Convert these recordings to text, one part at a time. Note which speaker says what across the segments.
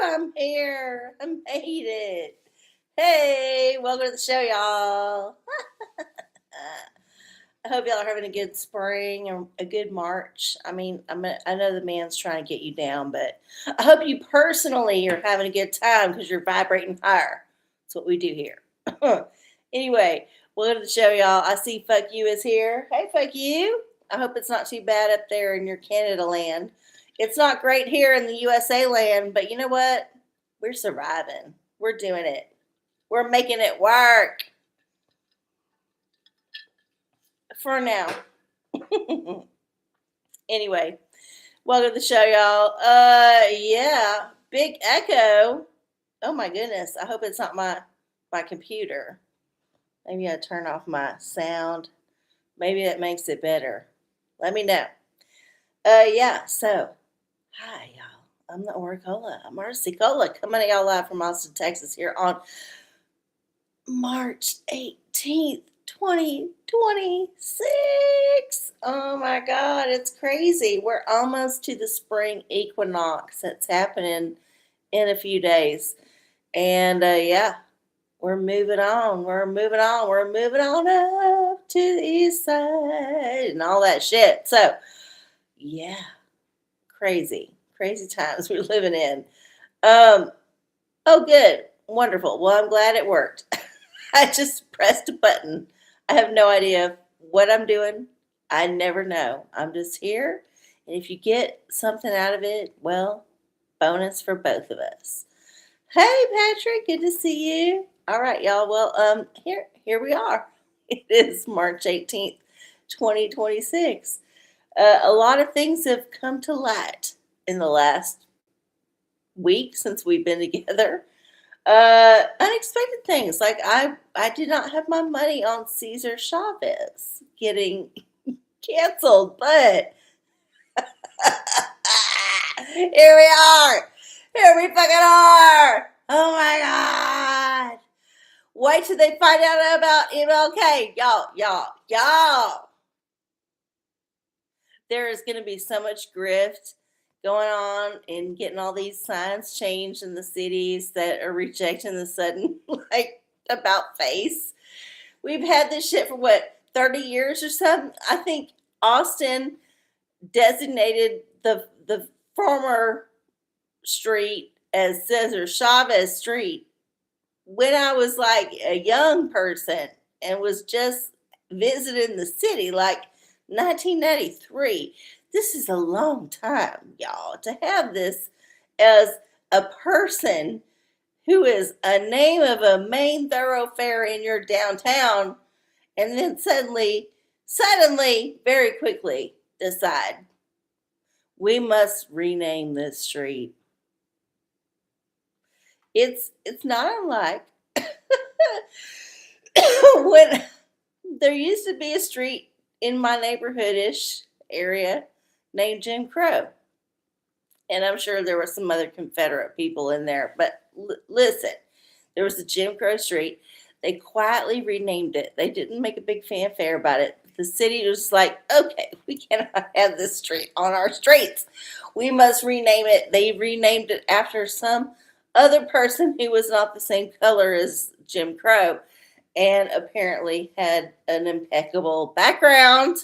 Speaker 1: I'm here. I made it. Hey, welcome to the show, y'all. I hope y'all are having a good spring or a good March. I know the man's trying to get you down, but I hope you personally are having a good time because you're vibrating higher. That's what we do here. Anyway, welcome to the show, y'all. I see Fuck You is here. Hey, Fuck You. I hope it's not too bad up there in your Canada land. It's not great here in the USA land, but you know what? We're surviving. We're doing it. We're making it work for now. Anyway, welcome to the show, y'all. Yeah, big echo. Oh my goodness. I hope it's not my computer. Maybe I turn off my sound. Maybe that makes it better. Let me know. Yeah. So, hi, y'all. I'm the OraCola. I'm RC coming at y'all live from Austin, Texas, here on March 18th, 2026. Oh my God, it's crazy. We're almost to the spring equinox that's happening in a few days. And yeah, we're moving on. We're moving on. We're moving on up to the east side and all that shit. So, yeah, crazy, crazy times we're living in. Um, oh, good. Wonderful. Well, I'm glad it worked. I just pressed a button. I have no idea what I'm doing. I never know. I'm just here. And if you get something out of it, well, bonus for both of us. Hey, Patrick, good to see you. All right, y'all. Well, here we are. It is March 18th, 2026. A lot of things have come to light in the last week since we've been together. Unexpected things like I did not have my money on Cesar Chavez getting canceled, but here we are. Here we fucking are. Oh my God. Wait till they find out about MLK. Y'all. There is going to be so much grift going on and getting all these signs changed in the cities that are rejecting the sudden, like, about face. We've had this shit for what, 30 years or something? I think Austin designated the former street as Cesar Chavez Street when I was like a young person and was just visiting the city, like 1993. This is a long time, y'all, to have this as a person who is a name of a main thoroughfare in your downtown, and then suddenly, very quickly decide we must rename this street. It's not unlike when there used to be a street in my neighborhoodish area named Jim Crow. And I'm sure there were some other Confederate people in there. But listen, there was a Jim Crow street. They quietly renamed it. They didn't make a big fanfare about it. The city was like, okay, we cannot have this street on our streets. We must rename it. They renamed it after some other person who was not the same color as Jim Crow and apparently had an impeccable background.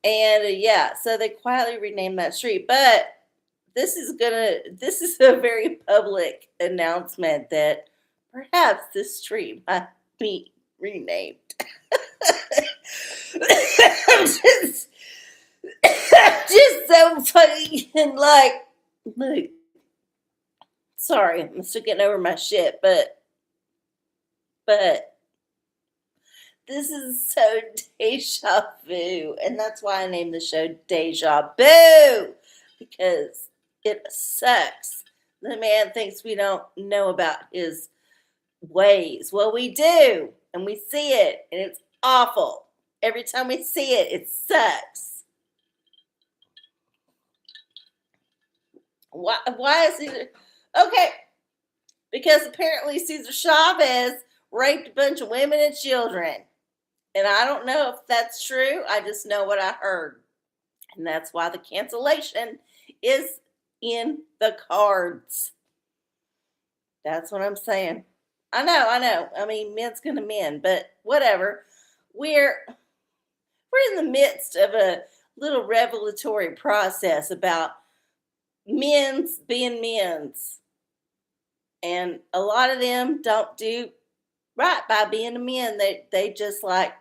Speaker 1: And yeah, so they quietly renamed that street. But this is a very public announcement that perhaps this street might be renamed. I'm just so fucking like, look, sorry, I'm still getting over my shit, but this is so deja vu, and that's why I named the show Deja Boo, because it sucks. The man thinks we don't know about his ways. Well, we do, and we see it, and it's awful. Every time we see it, it sucks. Why is Cesar? Okay, because apparently Cesar Chavez raped a bunch of women and children. And I don't know if that's true. I just know what I heard. And that's why the cancellation is in the cards. That's what I'm saying. I know, I know. I mean, men's gonna mend, but whatever. We're we're in the midst of a little revelatory process about men's being men's. And a lot of them don't do right by being a men. They just like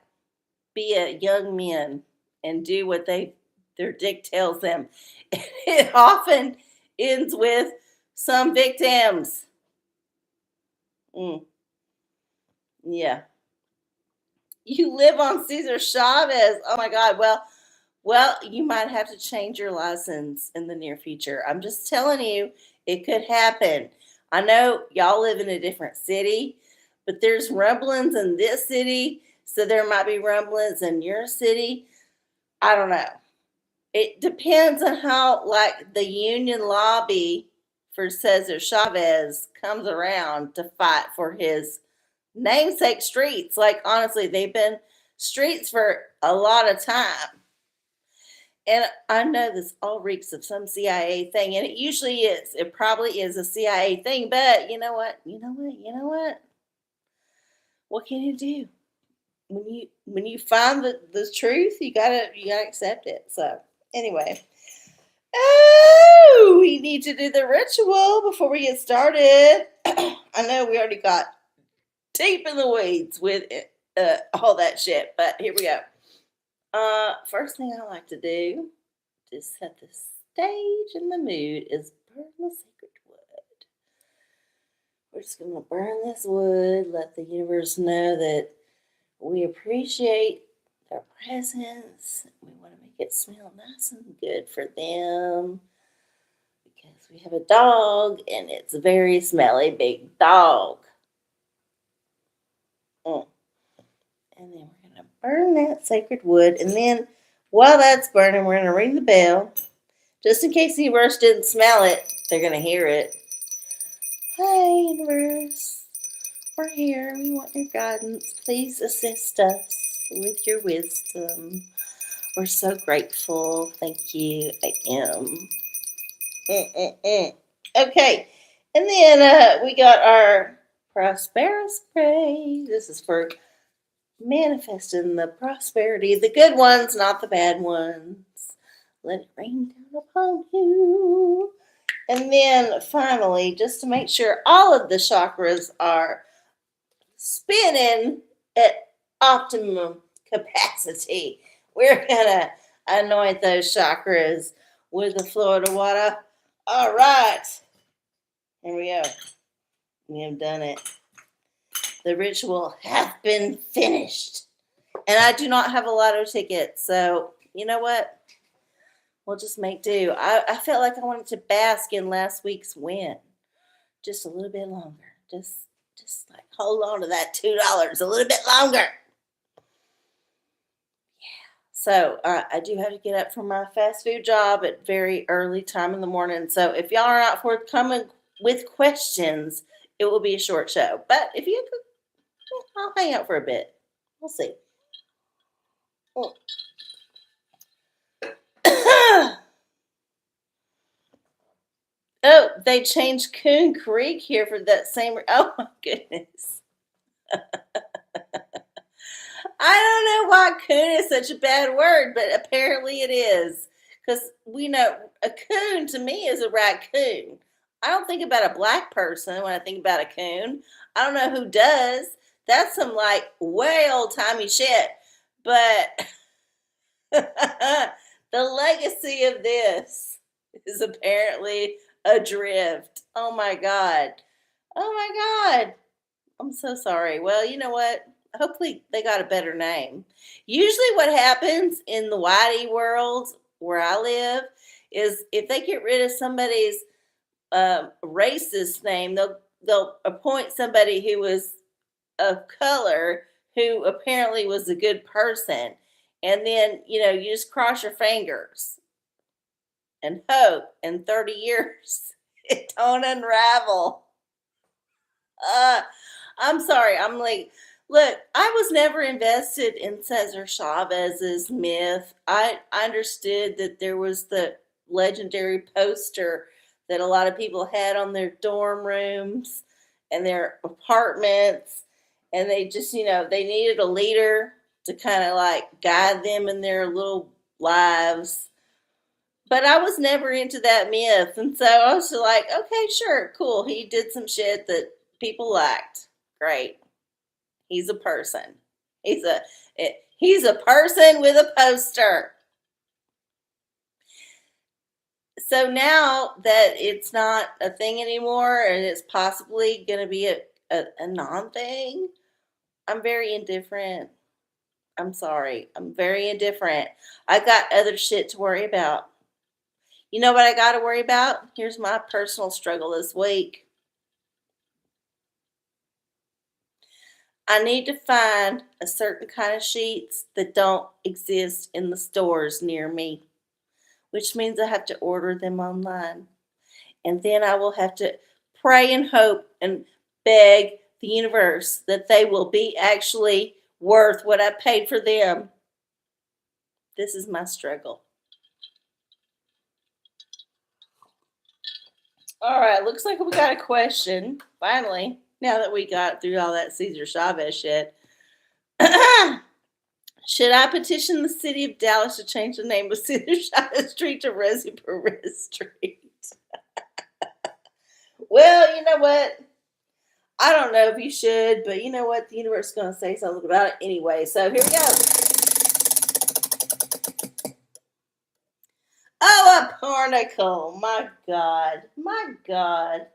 Speaker 1: be a young men and do what their dick tells them. It often ends with some victims. Mm, yeah. You live on Cesar Chavez. Oh my God. Well, you might have to change your license in the near future. I'm just telling you, it could happen. I know y'all live in a different city, but there's rumblings in this city, so there might be rumblings in your city. I don't know. It depends on how, like, the union lobby for Cesar Chavez comes around to fight for his namesake streets. Like, honestly, they've been streets for a lot of time. And I know this all reeks of some CIA thing, and it usually is. It probably is a CIA thing, but you know what? You know what? You know what? What can you do? When you find the truth, you gotta accept it. So anyway. Oh, we need to do the ritual before we get started. I know we already got deep in the weeds with it, all that shit, but here we go. First thing I like to do to set the stage and the mood is burn the sacred wood. We're just gonna burn this wood, let the universe know that we appreciate their presence. We want to make it smell nice and good for them because we have a dog and it's a very smelly big dog. Mm. And then we're going to burn that sacred wood. And then while that's burning, we're going to ring the bell. Just in case the universe didn't smell it, they're going to hear it. Hi, universe. We're here. We want your guidance. Please assist us with your wisdom. We're so grateful. Thank you. I am. Okay. And then we got our Prosperous Spray. This is for manifesting the prosperity, the good ones, not the bad ones. Let it rain down upon you. And then finally, just to make sure all of the chakras are spinning at optimum capacity, we're gonna anoint those chakras with the Florida water. All right, here we go. We have done it. The ritual has been finished. And I do not have a lotto ticket, so you know what? We'll just make do. I felt like I wanted to bask in last week's win just a little bit longer. Just like hold on to that $2 a little bit longer. So I do have to get up from my fast food job at very early time in the morning. So if y'all are not forthcoming with questions, it will be a short show. But if you could, I'll hang out for a bit. We'll see. Oh, they changed Coon Creek here for that same. Oh my goodness. I don't know why coon is such a bad word, but apparently it is. Because we know a coon to me is a raccoon. I don't think about a black person when I think about a coon. I don't know who does. That's some like way old timey shit. But the legacy of this is apparently adrift. Oh my God. Oh my God. I'm so sorry. Well, you know what? Hopefully they got a better name. Usually what happens in the whitey world where I live is if they get rid of somebody's racist name, they'll appoint somebody who was of color who apparently was a good person. And then, you just cross your fingers and hope in 30 years it don't unravel. I'm sorry. I'm like Look, I was never invested in Cesar Chavez's myth. I understood that there was the legendary poster that a lot of people had on their dorm rooms and their apartments, and they just, they needed a leader to kind of like guide them in their little lives. But I was never into that myth, and so I was just like, okay, sure, cool. He did some shit that people liked. Great. He's a person. He's a he's a person with a poster. So now that it's not a thing anymore and it's possibly going to be a non-thing, I'm very indifferent. I'm sorry. I'm very indifferent. I got other shit to worry about. You know what I got to worry about? Here's my personal struggle this week. I need to find a certain kind of sheets that don't exist in the stores near me, which means I have to order them online. And then I will have to pray and hope and beg the universe that they will be actually worth what I paid for them. This is my struggle. All right, looks like we got a question finally. Now that we got through all that Cesar Chavez shit. Should I petition the city of Dallas to change the name of Cesar Chavez Street to Rosie Perez Street? Well, you know what? I don't know if you should, but you know what? The universe is going to say something about it anyway. So here we go. Oh, a pornicle. My God. My God.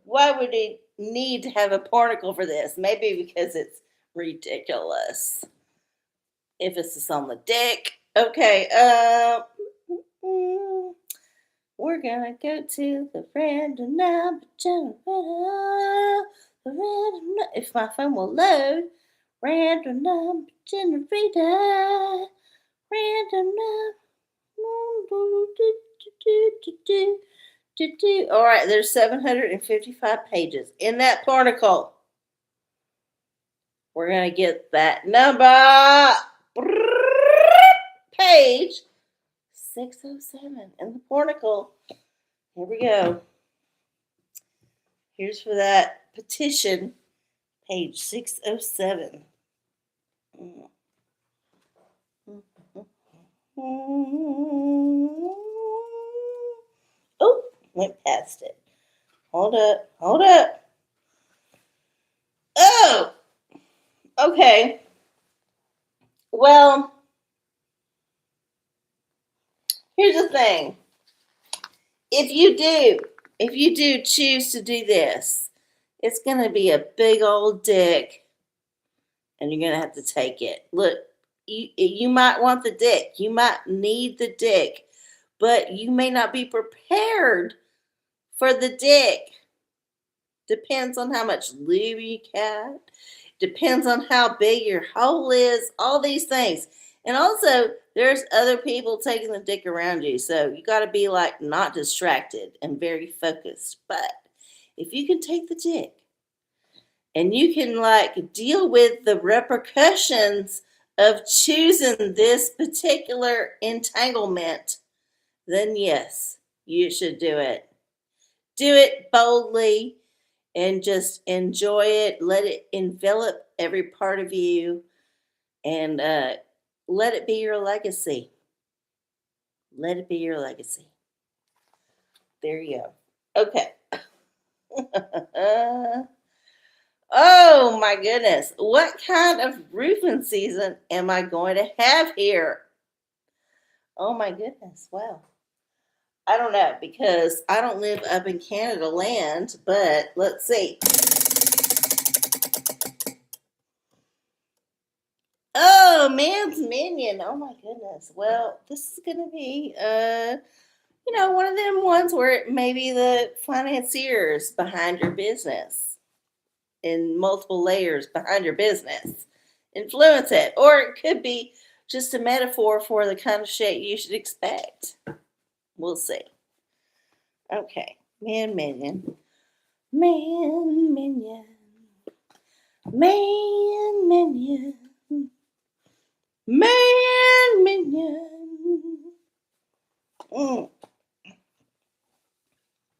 Speaker 1: Why would he need to have a pornicle for this? Maybe because it's ridiculous. If it's on the dick. Okay, we're gonna go to the random number generator. If my phone will load, random number generator. Random number. All right, there's 755 pages in that particle. We're gonna get that number. Page 607 in the particle. Here we go. Here's for that petition, page 607. Oh, went past it. Hold up. Oh, okay. Well, here's the thing. If you do choose to do this, it's going to be a big old dick, and you're going to have to take it. Look, you might want the dick. You might need the dick, but you may not be prepared for the dick. Depends on how much lube you got. Depends on how big your hole is. All these things. And also, there's other people taking the dick around you. So you got to be like not distracted and very focused. But if you can take the dick and you can like deal with the repercussions of choosing this particular entanglement, then yes, you should do it. Do it boldly and just enjoy it. Let it envelop every part of you and let it be your legacy. Let it be your legacy. There you go. Okay. Oh my goodness. What kind of roofing season am I going to have here? Oh my goodness. Well, I don't know because I don't live up in Canada land, but let's see. Oh, man's Minion. Oh my goodness. Well, this is going to be one of them ones where maybe the financiers behind your business in multiple layers behind your business influence it. Or it could be just a metaphor for the kind of shit you should expect. We'll see. Okay. Man Minion. Man Minion. Man Minion. Mm.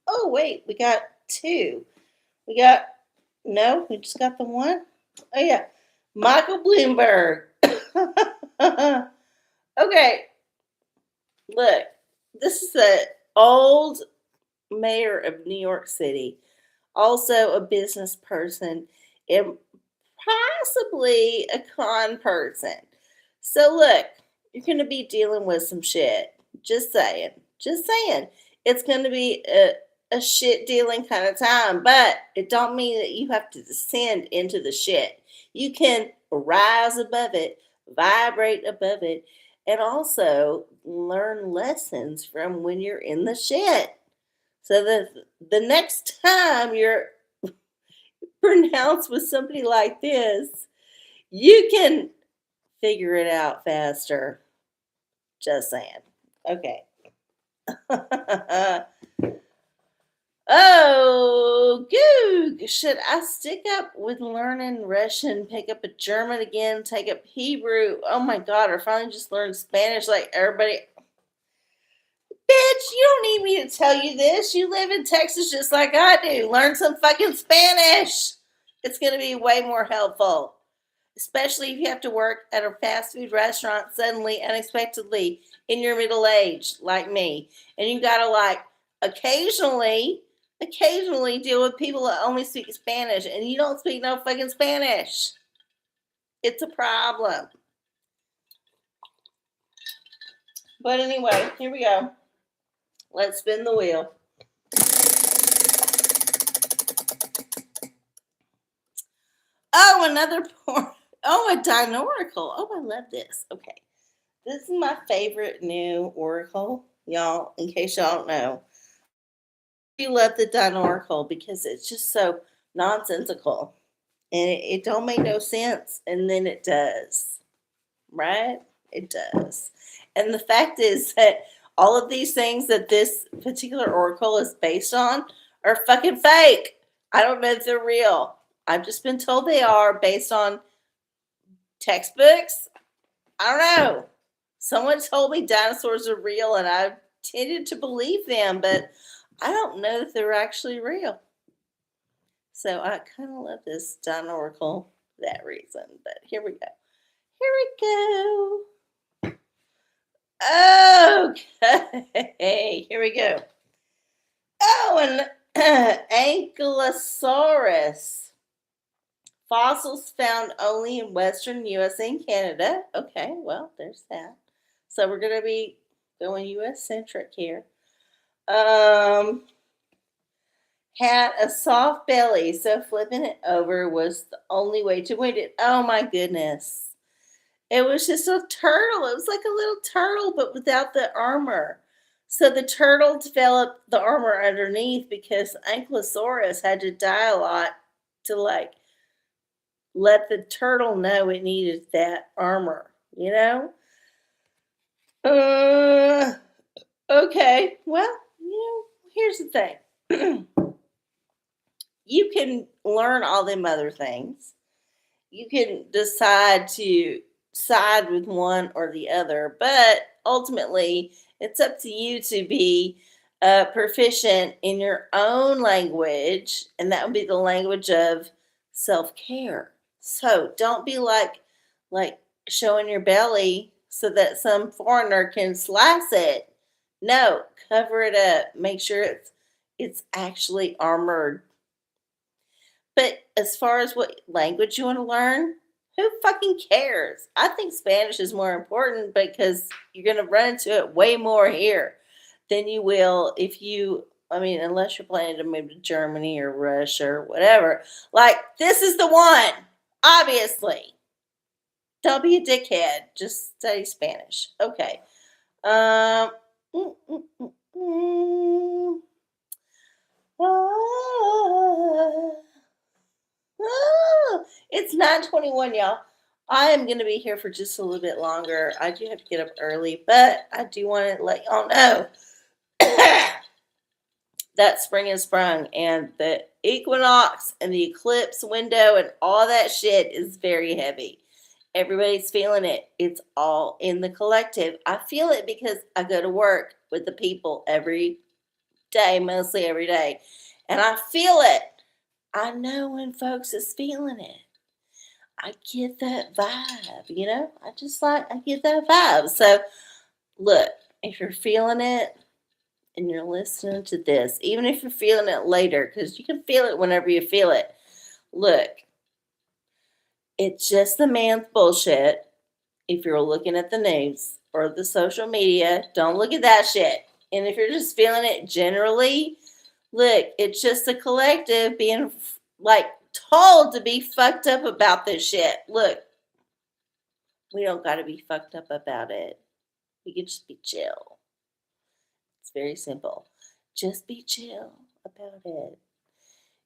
Speaker 1: Oh, wait, we got two. No, we just got the one. Oh, yeah. Michael Bloomberg. Okay, look, this is the old mayor of New York City, also a business person, and possibly a con person. So look, you're going to be dealing with some shit. Just saying. Just saying. It's going to be a shit dealing kind of time, but it don't mean that you have to descend into the shit. You can rise above it, vibrate above it, and also learn lessons from when you're in the shit. So that the next time you're pronounced with somebody like this, you can figure it out faster. Just saying. Okay. Oh, Goog. Should I stick up with learning Russian, pick up a German again, take up Hebrew? Oh my God, or finally just learn Spanish like everybody? Bitch, you don't need me to tell you this. You live in Texas just like I do. Learn some fucking Spanish. It's going to be way more helpful, especially if you have to work at a fast food restaurant suddenly, unexpectedly in your middle age, like me. And you got to like occasionally deal with people that only speak Spanish and you don't speak no fucking Spanish. It's a problem. But anyway, here we go. Let's spin the wheel. Oh, another porn. Oh, a Dinoracle. Oh, I love this. Okay. This is my favorite new Oracle, y'all, in case y'all don't know. You love the Dinoracle because it's just so nonsensical. And it don't make no sense. And then it does. Right? It does. And the fact is that all of these things that this particular Oracle is based on are fucking fake. I don't know if they're real. I've just been told they are based on textbooks. I don't know. Someone told me dinosaurs are real, and I tended to believe them, but I don't know if they're actually real. So I kind of love this Dinoracle for that reason. But here we go. Here we go. Okay. Here we go. Oh, an Ankylosaurus. Fossils found only in western USA and Canada. Okay, well, there's that. So we're going to be going US centric here. Had a soft belly, so flipping it over was the only way to win it. Oh my goodness. It was just a turtle. It was like a little turtle, but without the armor. So the turtle developed the armor underneath because Ankylosaurus had to die a lot to like let the turtle know it needed that armor, you know? Okay. Well, here's the thing. You can learn all them other things. You can decide to side with one or the other, but ultimately, it's up to you to be proficient in your own language, and that would be the language of self care. So don't be like showing your belly so that some foreigner can slice it. No, cover it up. Make sure it's actually armored. But as far as what language you want to learn, who fucking cares? I think Spanish is more important because you're going to run into it way more here than you will if you, I mean, unless you're planning to move to Germany or Russia or whatever. Like, this is the one, obviously. Don't be a dickhead. Just study Spanish. Okay. Um, mm, mm, mm, mm. Ah. Oh, it's 9:21, y'all. I am going to be here for just a little bit longer. I do have to get up early, but I do want to let y'all know that spring has sprung, and the equinox and the eclipse window and all that shit is very heavy. Everybody's feeling it. It's all in the collective. I feel it because I go to work with the people every day, mostly every day, and I feel it. I know when folks is feeling it. I get that vibe, I get that vibe. So, look, if you're feeling it and you're listening to this, even if you're feeling it later, because you can feel it whenever you feel it, look, it's just the man's bullshit. If you're looking at the news or the social media, don't look at that shit. And if you're just feeling it generally, look, it's just a collective being like told to be fucked up about this shit. Look, we don't got to be fucked up about it. We can just be chill. It's very simple. Just be chill about it.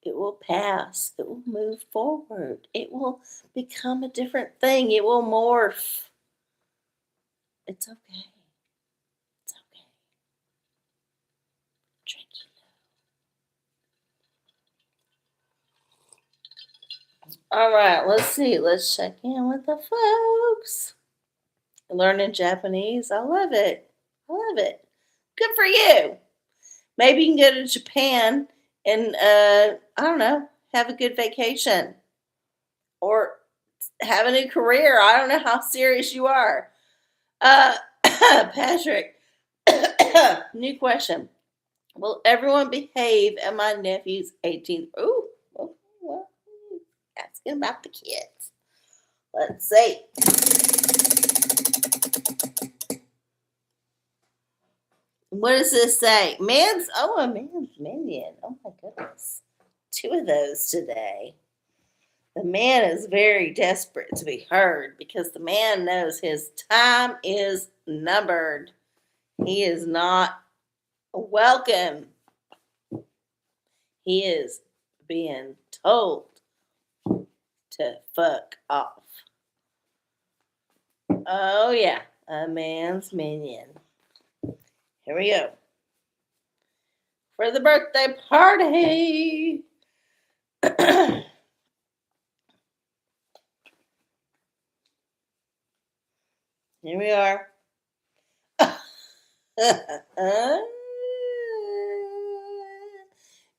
Speaker 1: It will pass. It will move forward. It will become a different thing. It will morph. It's okay. It's okay. Drink it. All right, let's see. Let's check in with the folks. Learning Japanese. I love it. I love it. Good for you. Maybe you can go to Japan and, I don't know, have a good vacation or have a new career. I don't know how serious you are. Patrick, new question. Will everyone behave at my nephew's 18th? Ooh, okay, well, asking about the kids. Let's see. What does this say? A man's minion. Oh my goodness. Two of those today. The man is very desperate to be heard because the man knows his time is numbered. He is not welcome. He is being told to fuck off. Oh, yeah. A man's minion. Here we go. For the birthday party. Here we are.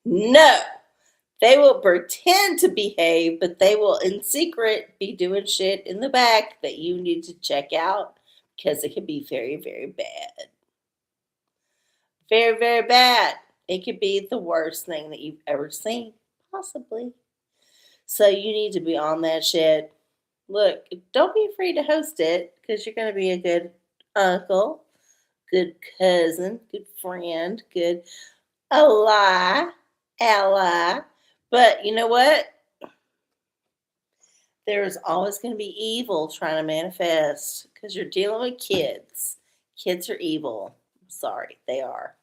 Speaker 1: No. They will pretend to behave, but they will in secret be doing shit in the back that you need to check out because it can be very, very bad. Very, very bad. It could be the worst thing that you've ever seen, possibly. So you need to be on that shit. Look, don't be afraid to host it because you're going to be a good uncle, good cousin, good friend, good ally. But you know what? There's always going to be evil trying to manifest because you're dealing with kids. Kids are evil. I'm sorry, they are.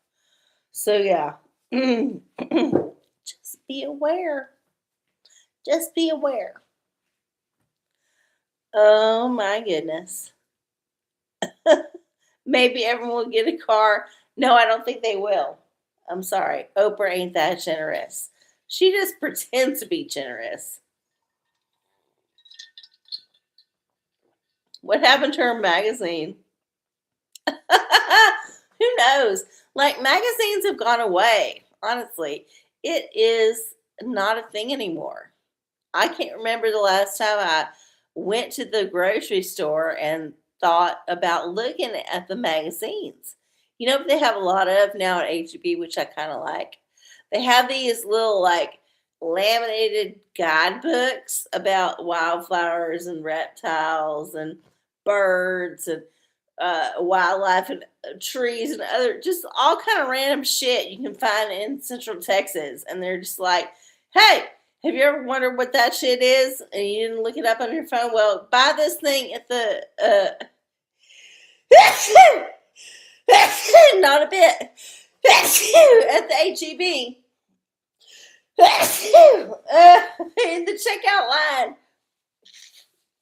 Speaker 1: So, yeah, just be aware. Just be aware. Oh, my goodness. Maybe everyone will get a car. No, I don't think they will. I'm sorry. Oprah ain't that generous. She just pretends to be generous. What happened to her magazine? Who knows? Like, magazines have gone away, honestly. It is not a thing anymore. I can't remember the last time I went to the grocery store and thought about looking at the magazines. You know what they have a lot of now at HEB, which I kind of like? They have these little, like, laminated guidebooks about wildflowers and reptiles and birds and wildlife and trees and other just all kind of random shit you can find in Central Texas. And they're just like, hey, have you ever wondered what that shit is and you didn't look it up on your phone? Well, buy this thing at the not a bit at the HEB. In the checkout line.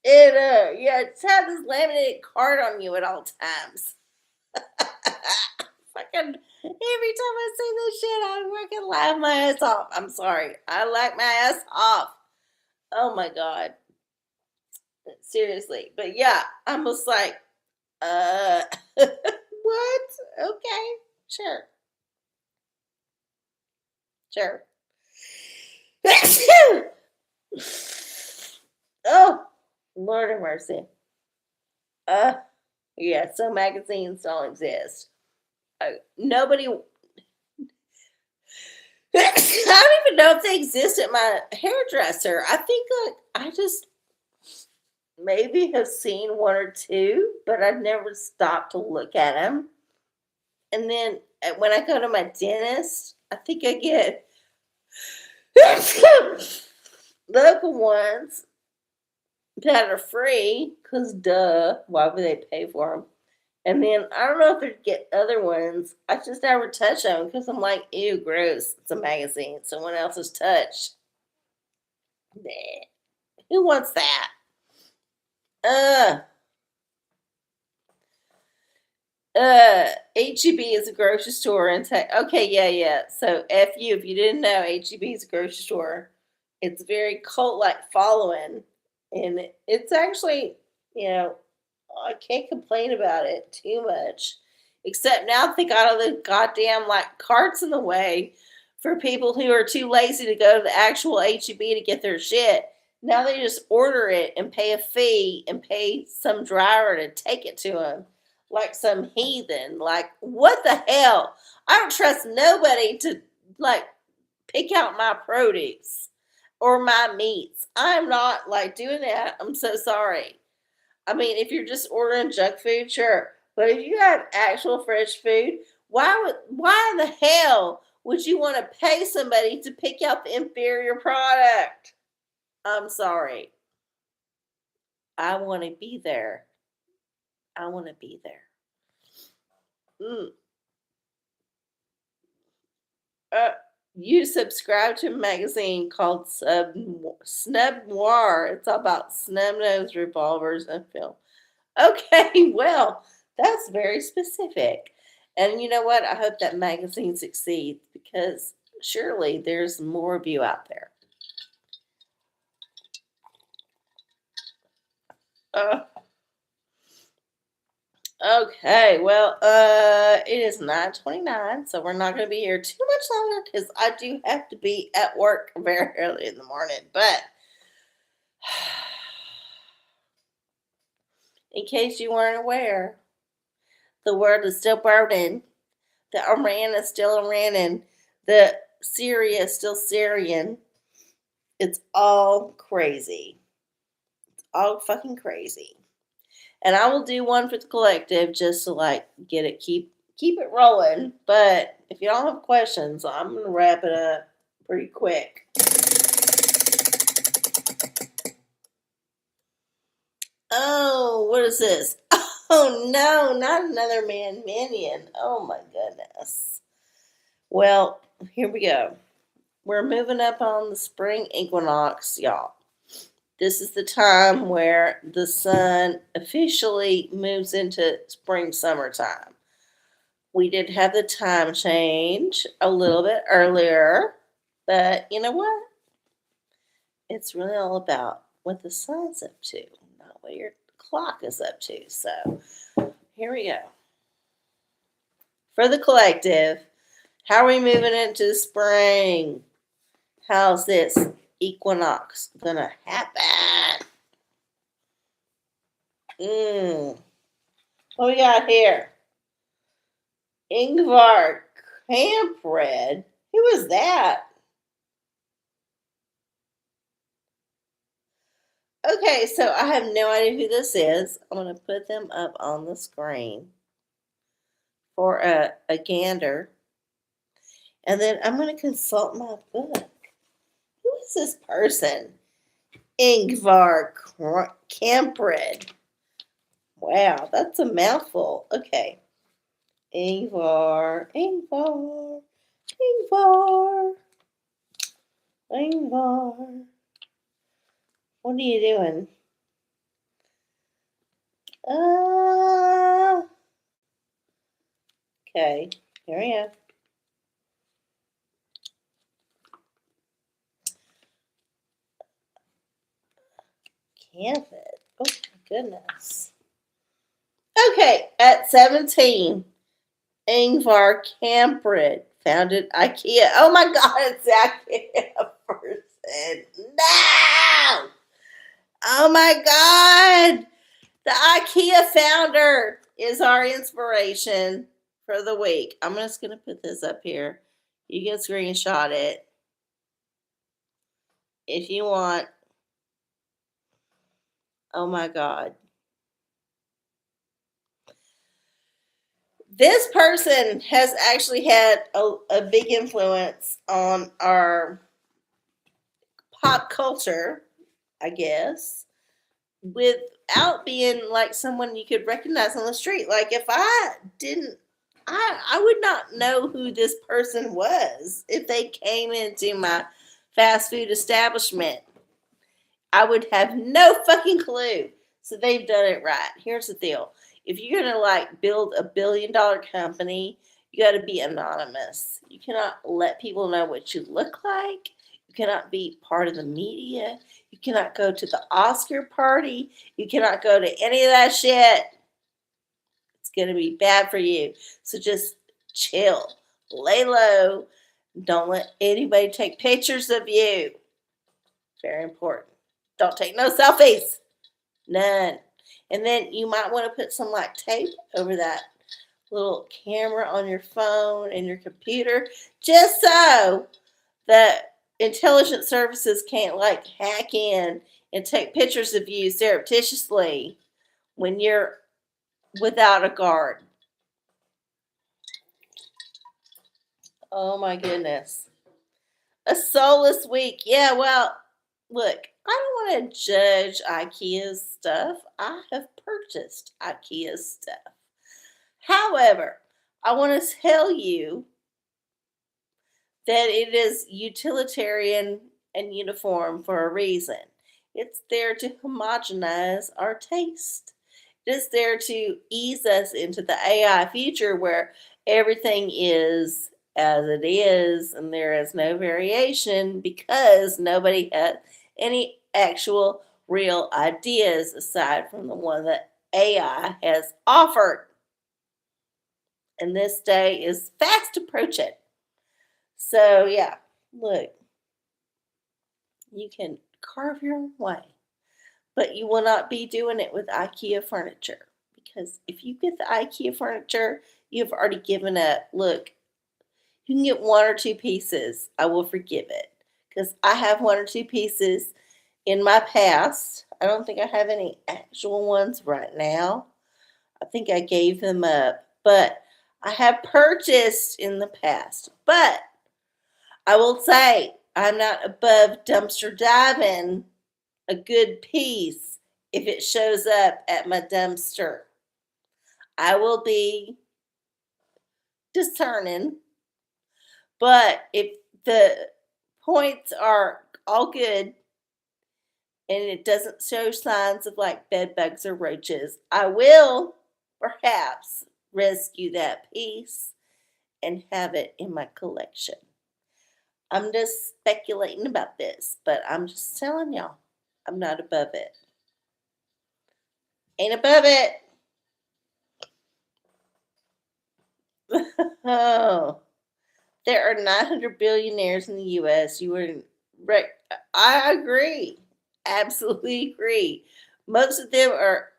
Speaker 1: It's had this laminated card on you at all times. Fucking every time I see this shit, I fucking laugh my ass off. I'm sorry. I laugh my ass off. Oh my god. Seriously. But yeah, I'm just like, what? Okay. Sure. Sure. Oh, Lord have mercy. Uh, yeah, so magazines don't exist. Nobody, I don't even know if they exist at my hairdresser. I think like I just maybe have seen one or two, but I've never stopped to look at them. And then when I go to my dentist, I think I get local ones that are free because duh, why would they pay for them? And then I don't know if they get other ones. I just never touch them because I'm like, ew, gross. It's a magazine. Someone else's touch. Nah. Who wants that? Uh, HEB is a grocery store in Okay, yeah. So F you if you didn't know, HEB is a grocery store. It's very cult like following, and it's actually, you know, I can't complain about it too much. Except now they got all the goddamn like carts in the way for people who are too lazy to go to the actual HEB to get their shit. Now they just order it and pay a fee and pay some driver to take it to them like some heathen. Like, what the hell? I don't trust nobody to like pick out my produce or my meats. I'm not like doing that. I'm so sorry. I mean, if you're just ordering junk food, sure. But if you have actual fresh food, why in the hell would you want to pay somebody to pick out the inferior product? I'm sorry. I want to be there. I want to be there. Mm. Uh, you subscribe to a magazine called Snub Noir. It's all about snub nose revolvers and film. Okay, well, that's very specific. And you know what? I hope that magazine succeeds because surely there's more of you out there. Uh, okay, well, it is 9:29, so we're not going to be here too much longer because I do have to be at work very early in the morning. But in case you weren't aware, the world is still burning. The Iran is still Iraning. The Syria is still Syrian. It's all crazy. All fucking crazy. And I will do one for the collective just to like get it keep it rolling. But if you don't have questions, I'm gonna wrap it up pretty quick. Oh, what is this? Oh no, not another man minion. Oh my goodness. Well, here we go. We're moving up on the spring equinox, y'all. This is the time where the sun officially moves into spring summertime. We did have the time change a little bit earlier, but you know what? It's really all about what the sun's up to, not what your clock is up to. So here we go. For the collective, how are we moving into the spring? How's this equinox gonna happen? What we got here? Ingvar Kamprad. Who is that? Okay, so I have no idea who this is. I'm going to put them up on the screen for a gander. And then I'm going to consult my book. Who is this person? Ingvar Kamprad. Wow, that's a mouthful. Okay. Ingvar. What are you doing? Okay. Here we go. Can't it? Oh my goodness. Okay, at 17, Ingvar Kamprad founded IKEA. Oh my God, it's the IKEA person. No! Oh my God! The IKEA founder is our inspiration for the week. I'm just going to put this up here. You can screenshot it if you want. Oh my God. This person has actually had a big influence on our pop culture, I guess, without being like someone you could recognize on the street. Like if I didn't, I would not know who this person was if they came into my fast food establishment. I would have no fucking clue. So they've done it right. Here's the deal. If you're gonna like build a $1 billion company, you gotta be anonymous. You cannot let people know what you look like. You cannot be part of the media. You cannot go to the Oscar party. You cannot go to any of that shit. It's gonna be bad for you. So just chill. Lay low. Don't let anybody take pictures of you. Very important. Don't take no selfies. None. And then you might want to put some like tape over that little camera on your phone and your computer just so that intelligence services can't like hack in and take pictures of you surreptitiously when you're without a guard. Oh my goodness. A soulless week. Yeah, well, look, I don't want to judge IKEA's stuff. I have purchased IKEA's stuff. However, I want to tell you that it is utilitarian and uniform for a reason. It's there to homogenize our taste. It is there to ease us into the AI future where everything is as it is and there is no variation because nobody had any actual real ideas aside from the one that AI has offered. And this day is fast approaching. So, yeah, look, you can carve your own way, but you will not be doing it with IKEA furniture because if you get the IKEA furniture, you've already given up. Look, you can get one or two pieces. I will forgive it because I have one or two pieces in my past. I don't think I have any actual ones right now. I think I gave them up, but I have purchased in the past. But I will say I'm not above dumpster diving a good piece if it shows up at my dumpster. I will be discerning, but if the points are all good and it doesn't show signs of like bed bugs or roaches, I will perhaps rescue that piece and have it in my collection. I'm just speculating about this, but I'm just telling y'all, I'm not above it. Ain't above it. Oh, there are 900 billionaires in the U.S. You were right. I agree. Absolutely agree. Most of them are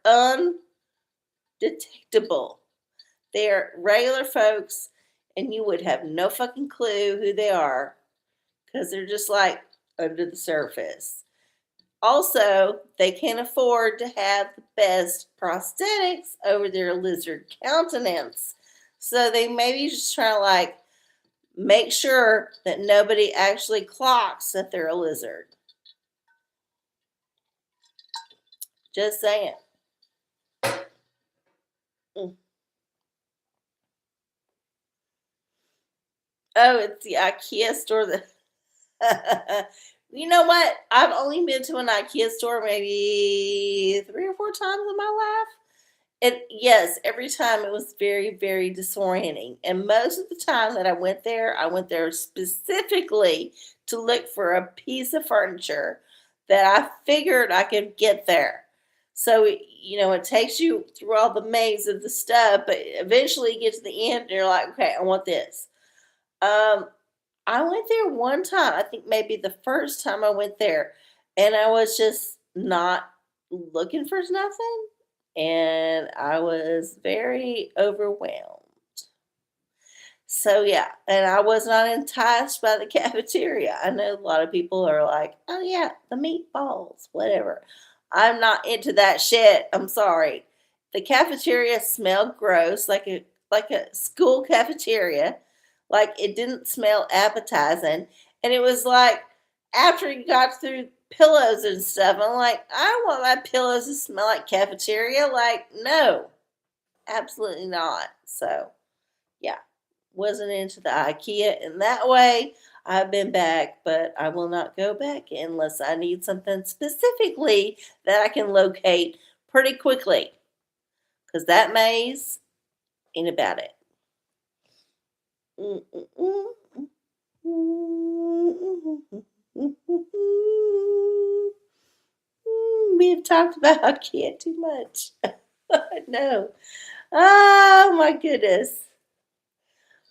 Speaker 1: undetectable. They are regular folks, and you would have no fucking clue who they are because they're just like under the surface. Also, they can't afford to have the best prosthetics over their lizard countenance. So they maybe just trying to like make sure that nobody actually clocks that they're a lizard. Just saying. Mm. Oh, it's the IKEA store that. You know what? I've only been to an IKEA store maybe 3 or 4 times in my life. Yes, every time it was very, very disorienting. And most of the time that I went there specifically to look for a piece of furniture that I figured I could get there. So, it takes you through all the maze of the stuff, but eventually you get to the end and you're like, okay, I want this. Um, I went there one time, I think maybe the first time I went there, and I was just not looking for nothing, and I was very overwhelmed. So yeah, and I was not enticed by the cafeteria. I know a lot of people are like, "Oh yeah, the meatballs, whatever." I'm not into that shit. I'm sorry. The cafeteria smelled gross, like a school cafeteria. Like it didn't smell appetizing, and it was like after you got through pillows and stuff, I'm like, I don't want my pillows to smell like cafeteria. Like, no, absolutely not. So yeah, wasn't into the IKEA in that way. I've been back, but I will not go back unless I need something specifically that I can locate pretty quickly. Because that maze ain't about it. We've talked about IKEA too much. No. Oh my goodness.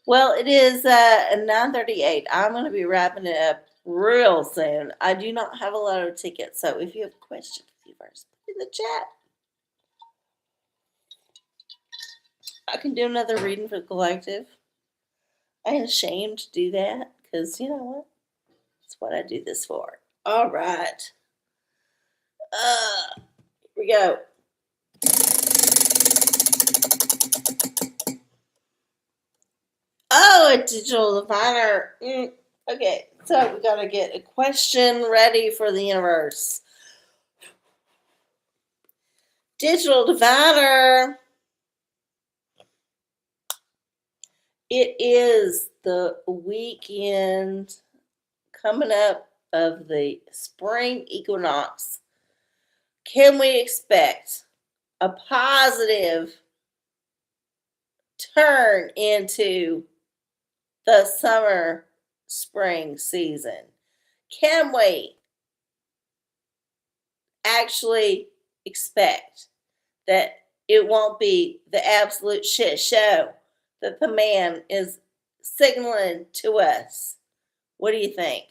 Speaker 1: Well, it is 9:38. I'm going to be wrapping it up real soon. I do not have a lot of tickets, so if you have questions, viewers, put in the chat. I can do another reading for the collective. I ain't ashamed to do that because you know what? That's what I do this for. All right. Here we go. Oh, a digital diviner. Okay, so we got to get a question ready for the universe. Digital diviner. It is the weekend coming up of the spring equinox. Can we expect a positive turn into the summer spring season? Can we actually expect that it won't be the absolute shit show that the man is signaling to us? What do you think?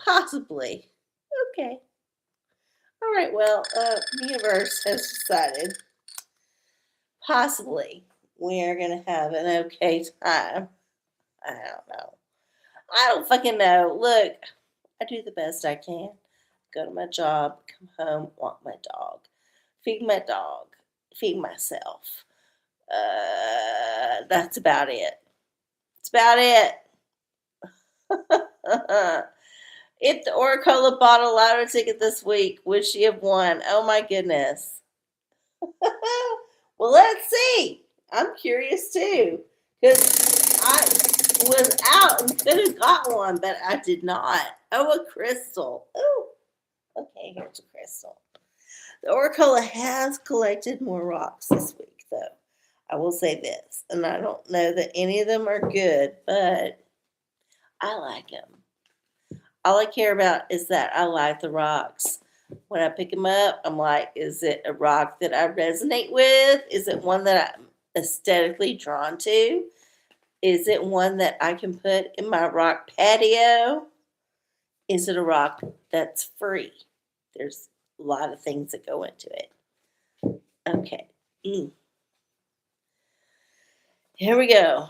Speaker 1: Possibly. Okay. All right. Well, the universe has decided possibly we are going to have an okay time. I don't know. I don't fucking know. Look, I do the best I can. Go to my job, come home, walk my dog, feed myself. That's about it. That's about it. If the OraCola bought a lotto ticket this week, would she have won? Oh my goodness. Well, let's see. I'm curious too. Because I was out and could have got one, but I did not. Oh, a crystal. Oh, okay, here's a crystal. The OraCola has collected more rocks this week, though. I will say this, and I don't know that any of them are good, but I like them. All I care about is that I like the rocks. When I pick them up, I'm like, is it a rock that I resonate with? Is it one that I'm aesthetically drawn to? Is it one that I can put in my rock patio? Is it a rock that's free? There's a lot of things that go into it. Okay. Here we go.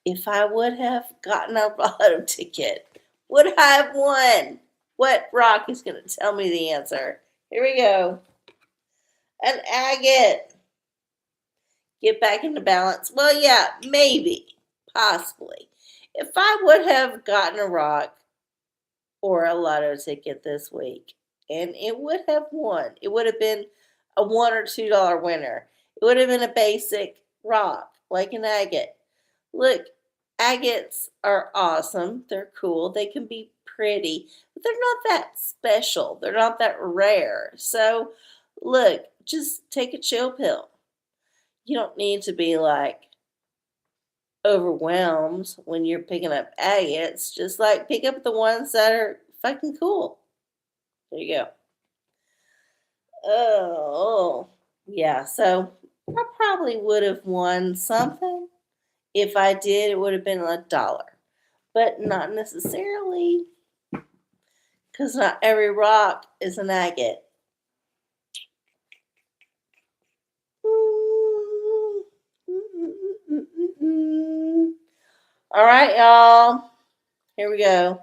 Speaker 1: If I would have gotten a lotto ticket, would I have won? What rock is going to tell me the answer? Here we go. An agate. Get back into balance. Well, yeah, maybe, possibly. If I would have gotten a rock or a lotto ticket this week, and it would have won, it would have been a $1 or $2 winner. It would have been a basic rock, like an agate. Look, agates are awesome. They're cool. They can be pretty, but they're not that special. They're not that rare. So, look, just take a chill pill. You don't need to be like overwhelmed when you're picking up agates. Just like pick up the ones that are fucking cool. There you go. Oh, yeah. So I probably would have won something. If I did, it would have been $1, but not necessarily because not every rock is an agate. All right, y'all. Here we go.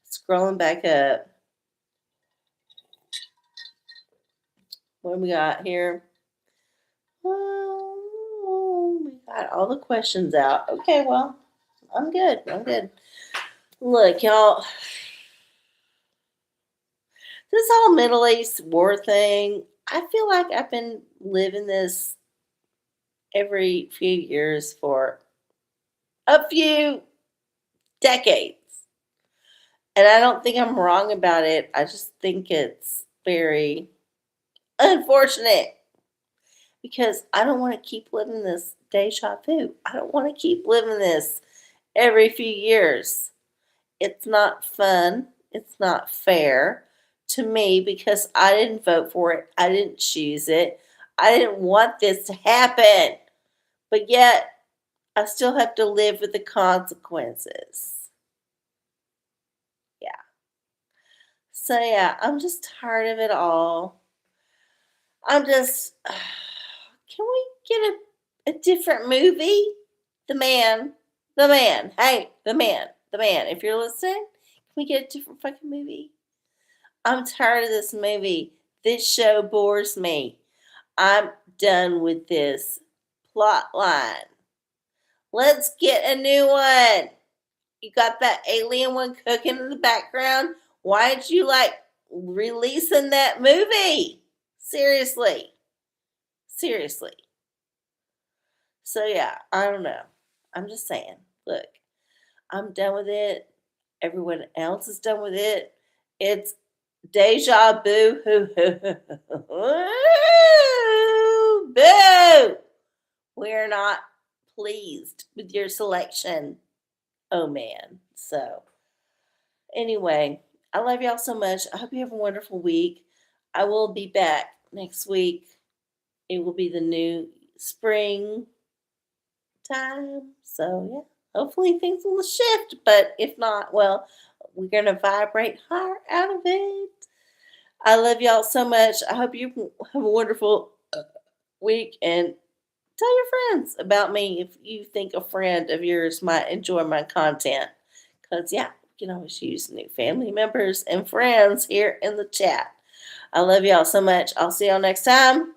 Speaker 1: Scrolling back up. What do we got here? Oh, we got all the questions out. Okay, well, I'm good. I'm good. Look, y'all, this whole Middle East war thing, I feel like I've been living this every few years for a few decades. And I don't think I'm wrong about it. I just think it's very unfortunate because I don't want to keep living this deja vu. I don't want to keep living this every few years. It's not fun. It's not fair to me because I didn't vote for it. I didn't choose it. I didn't want this to happen. But yet, I still have to live with the consequences. Yeah. So, yeah, I'm just tired of it all. I'm just. Can we get a different movie? The man. The man. Hey, the man. The man. If you're listening, can we get a different fucking movie? I'm tired of this movie. This show bores me. I'm done with this plot line. Let's get a new one. You got that alien one cooking in the background. Why aren't you like releasing that movie? Seriously. Seriously. So yeah, I don't know. I'm just saying. Look, I'm done with it. Everyone else is done with it. It's deja boo hoo hoo boo. We're not pleased with your selection. Oh man. So anyway, I love y'all so much. I hope you have a wonderful week. I will be back next week. It will be the new spring time. So yeah, hopefully things will shift. But if not, well, we're gonna vibrate higher out of it. I love y'all so much. I hope you have a wonderful week and tell your friends about me if you think a friend of yours might enjoy my content. Because, yeah, you can always use new family members and friends here in the chat. I love y'all so much. I'll see y'all next time.